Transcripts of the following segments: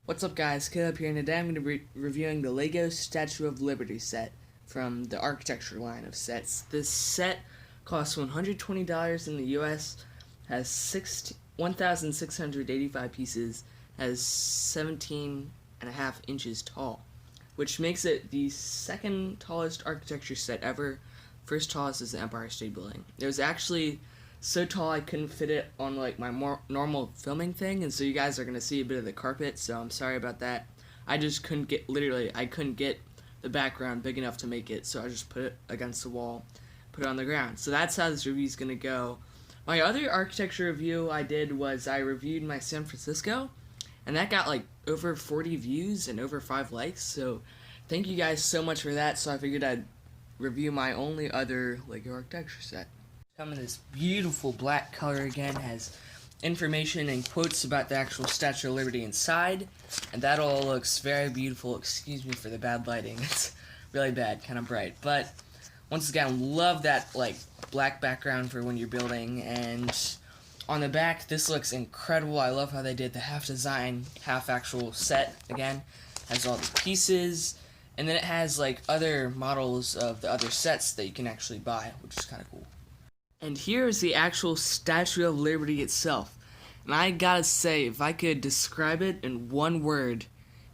What's up guys, Caleb here, and today I'm going to be reviewing the LEGO Statue of Liberty set from the Architecture line of sets. This set costs $120 in the US, has 1,685 pieces, has 17.5 inches tall, which makes it the second tallest architecture set ever. First tallest is the Empire State Building. It was actually so tall I couldn't fit it on like my more normal filming thing, and so you guys are gonna see a bit of the carpet, so I'm sorry about that. I just couldn't get, I couldn't get the background big enough to make it, so I just put it against the wall, put it on the ground. So that's how this review is gonna go. My other architecture review I did was I reviewed my San Francisco, and that got like over 40 views and over 5 likes, so thank you guys so much for that. So I figured I'd review my only other LEGO architecture set. Come in this beautiful black color again, has information and quotes about the actual Statue of Liberty inside, and that all looks very beautiful. Excuse me for the bad lighting, it's really bad, kind of bright, but once again, love that like black background for when you're building. And on the back, this looks incredible. I love how they did the half design, half actual set. Again, has all the pieces, and then it has like other models of the other sets that you can actually buy, which is kind of cool. And here is the actual Statue of Liberty itself. And I gotta say, if I could describe it in one word,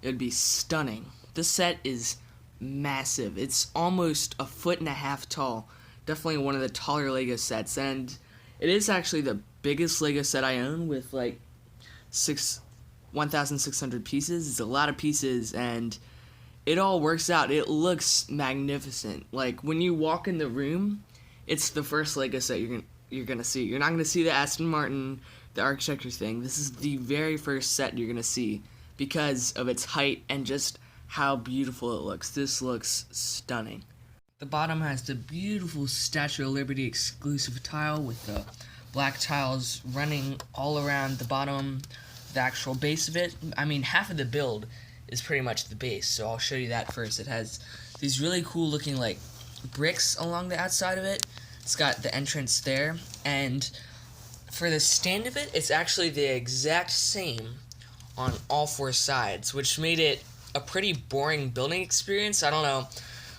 it would be stunning. This set is massive. It's almost 1.5 feet tall. Definitely one of the taller LEGO sets. And it is actually the biggest LEGO set I own, with like 1,600 pieces. It's a lot of pieces, and it all works out. It looks magnificent. Like when you walk in the room, it's the first LEGO set you're gonna see. You're not gonna see the Aston Martin, the architecture thing. This is the very first set you're gonna see because of its height and just how beautiful it looks. This looks stunning. The bottom has the beautiful Statue of Liberty exclusive tile with the black tiles running all around the bottom, the actual base of it. I mean, half of the build is pretty much the base, so I'll show you that first. It has these really cool looking like bricks along the outside of it. It's got the entrance there, and for the stand of it, it's actually the exact same on all 4 sides, which made it a pretty boring building experience. I don't know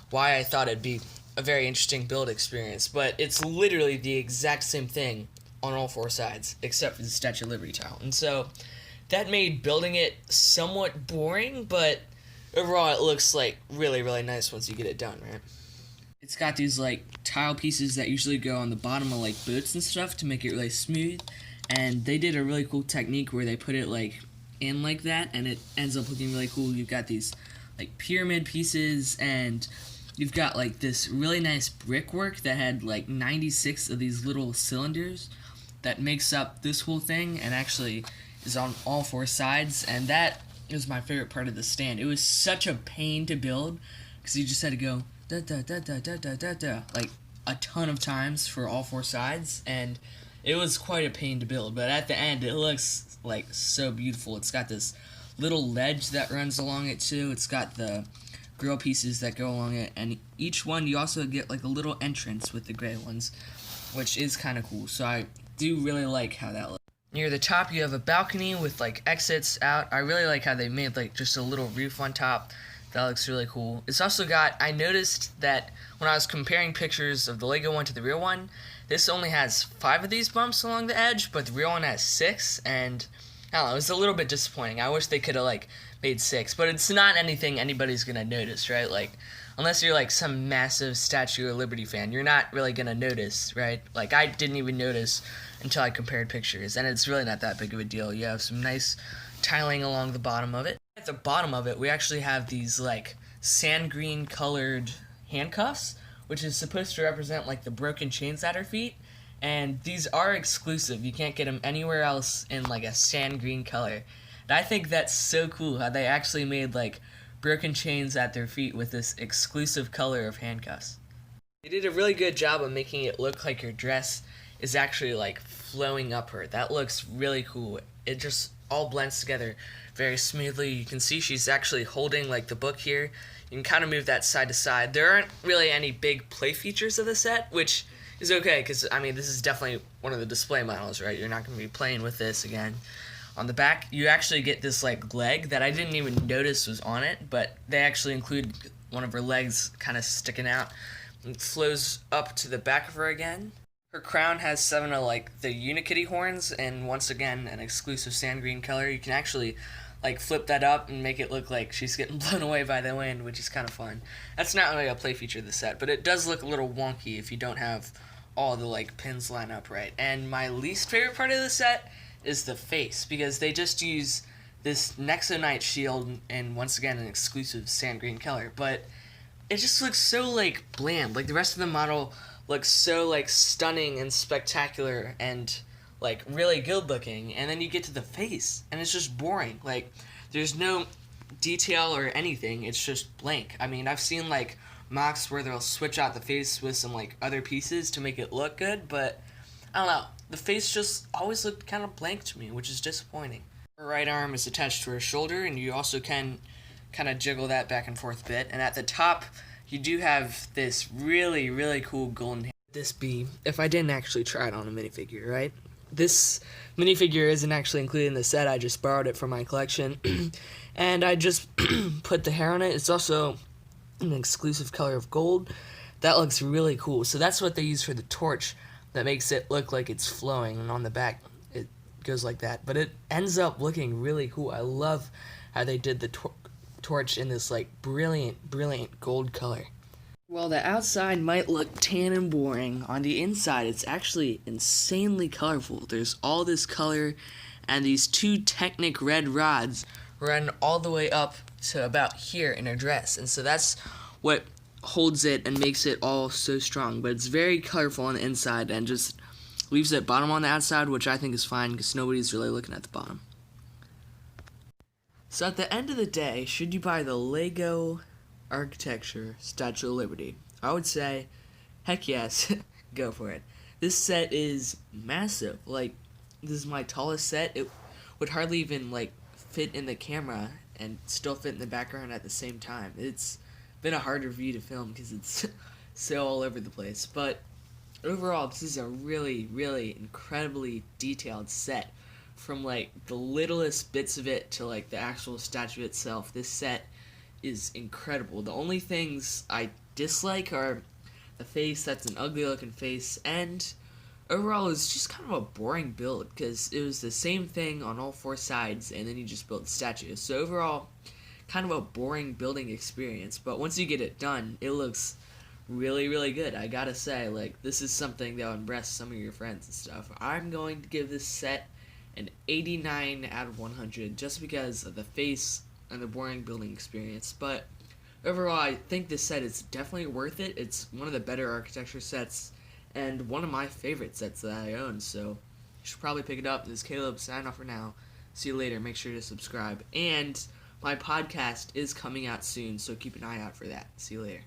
why I thought it'd be a very interesting build experience, but it's literally the exact same thing on all 4 sides, except for the Statue of Liberty tile. And so that made building it somewhat boring, but overall it looks like really, really nice once you get it done, right? It's got these like tile pieces that usually go on the bottom of like boats and stuff to make it really smooth, and they did a really cool technique where they put it like in like that, and it ends up looking really cool. You've got these like pyramid pieces, and you've got like this really nice brickwork that had like 96 of these little cylinders that makes up this whole thing, and actually is on all 4 sides. And that is my favorite part of the stand. It was such a pain to build because you just had to go da da da da da da da da like a ton of times for all 4 sides, and it was quite a pain to build. But at the end, it looks like so beautiful. It's got this little ledge that runs along it too. It's got the grill pieces that go along it, and each one you also get like a little entrance with the gray ones, which is kind of cool. So I do really like how that looks. Near the top, you have a balcony with like exits out. I really like how they made like just a little roof on top. That looks really cool. It's also got, I noticed that when I was comparing pictures of the LEGO one to the real one, this only has 5 of these bumps along the edge, but the real one has 6, and I don't know, it was a little bit disappointing. I wish they could have like made 6, but it's not anything anybody's gonna notice, right? Like, unless you're like some massive Statue of Liberty fan, you're not really gonna notice, right? Like, I didn't even notice until I compared pictures, and it's really not that big of a deal. You have some nice tiling along the bottom of it. At the bottom of it, we actually have these like sand green colored handcuffs, which is supposed to represent like the broken chains at her feet, and these are exclusive. You can't get them anywhere else in like a sand green color. And I think that's so cool how they actually made like broken chains at their feet with this exclusive color of handcuffs. They did a really good job of making it look like your dress is actually like flowing up her. That looks really cool. It just all blends together very smoothly. You can see she's actually holding like the book here. You can kind of move that side to side. There aren't really any big play features of the set, which is okay because I mean this is definitely one of the display models, right? You're not going to be playing with this again. on the back, you actually get this like leg that I didn't even notice was on it, but they actually include one of her legs kind of sticking out. It flows up to the back of her again. Her crown has 7 of like the Unikitty horns, and once again an exclusive sand green color. You can actually like flip that up and make it look like she's getting blown away by the wind, which is kind of fun. That's not really a play feature of the set, but it does look a little wonky if you don't have all the like pins line up right. And my least favorite part of the set is the face, because they just use this Nexonite shield and once again an exclusive sand green color, but it just looks so like bland. Like the rest of the model looks so like stunning and spectacular and like really good looking, and then you get to the face and it's just boring. Like there's no detail or anything, it's just blank. I mean, I've seen like mocks where they'll switch out the face with some like other pieces to make it look good, but I don't know, the face just always looked kind of blank to me, which is disappointing. Her right arm is attached to her shoulder, and you also can kind of jiggle that back and forth a bit, and at the top you do have this really, really cool golden hair. This be if I didn't actually try it on a minifigure, right? This minifigure isn't actually included in the set, I just borrowed it from my collection, and I just put the hair on it. It's also an exclusive color of gold. That looks really cool. So that's what they use for the torch that makes it look like it's flowing, and on the back it goes like that. But it ends up looking really cool. I love how they did the torch in this like brilliant gold color. While the outside might look tan and boring, on the inside it's actually insanely colorful. There's all this color, and these 2 Technic red rods run all the way up to about here in her dress, and so that's what holds it and makes it all so strong. But it's very colorful on the inside and just leaves it bottom on the outside, which I think is fine because nobody's really looking at the bottom. So at the end of the day, should you buy the Lego Architecture Statue of Liberty? I would say, heck yes, go for it. This set is massive. Like, this is my tallest set. It would hardly even like fit in the camera and still fit in the background at the same time. It's been a hard review to film because it's so all over the place. But overall, this is a really, really incredibly detailed set. From like the littlest bits of it to like the actual statue itself, this set is incredible. The only things I dislike are the face, that's an ugly looking face, and overall it's just kind of a boring build because it was the same thing on all 4 sides and then you just built the statue. So overall, kind of a boring building experience, but once you get it done, it looks really, really good. I gotta say, like, this is something that will impress some of your friends and stuff. I'm going to give this set an 89 out of 100 just because of the face and the boring building experience. But overall, I think this set is definitely worth it. It's one of the better architecture sets and one of my favorite sets that I own, so you should probably pick it up. This is Caleb, sign off for now. See you later. Make sure to subscribe. And my podcast is coming out soon, so keep an eye out for that. See you later.